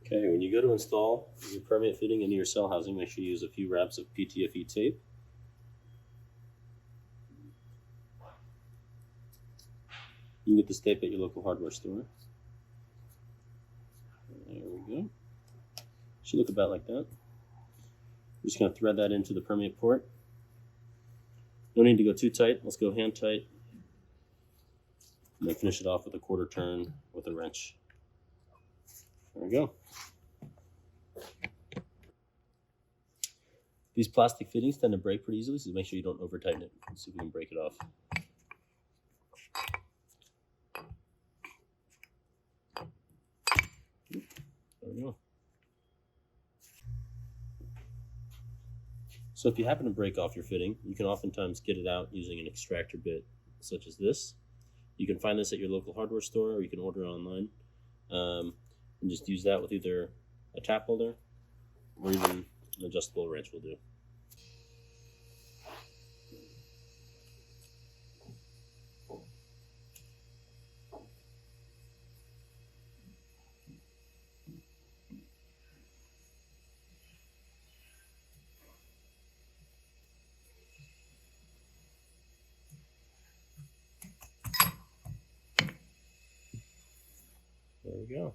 Okay, when you go to install your permeate fitting into your cell housing, make sure you use a few wraps of PTFE tape. You can get this tape at your local hardware store. There we go. Should look about like that. We're just going to thread that into the permeate port. No need to go too tight. Let's go hand tight. And then finish it off with a quarter turn with a wrench. There we go. These plastic fittings tend to break pretty easily, so make sure you don't over tighten it. Let's see if we can break it off. There we go. So if you happen to break off your fitting, you can oftentimes get it out using an extractor bit such as this. You can find this at your local hardware store, or you can order it online. And just use that with either a tap holder or even an adjustable wrench will do. There we go.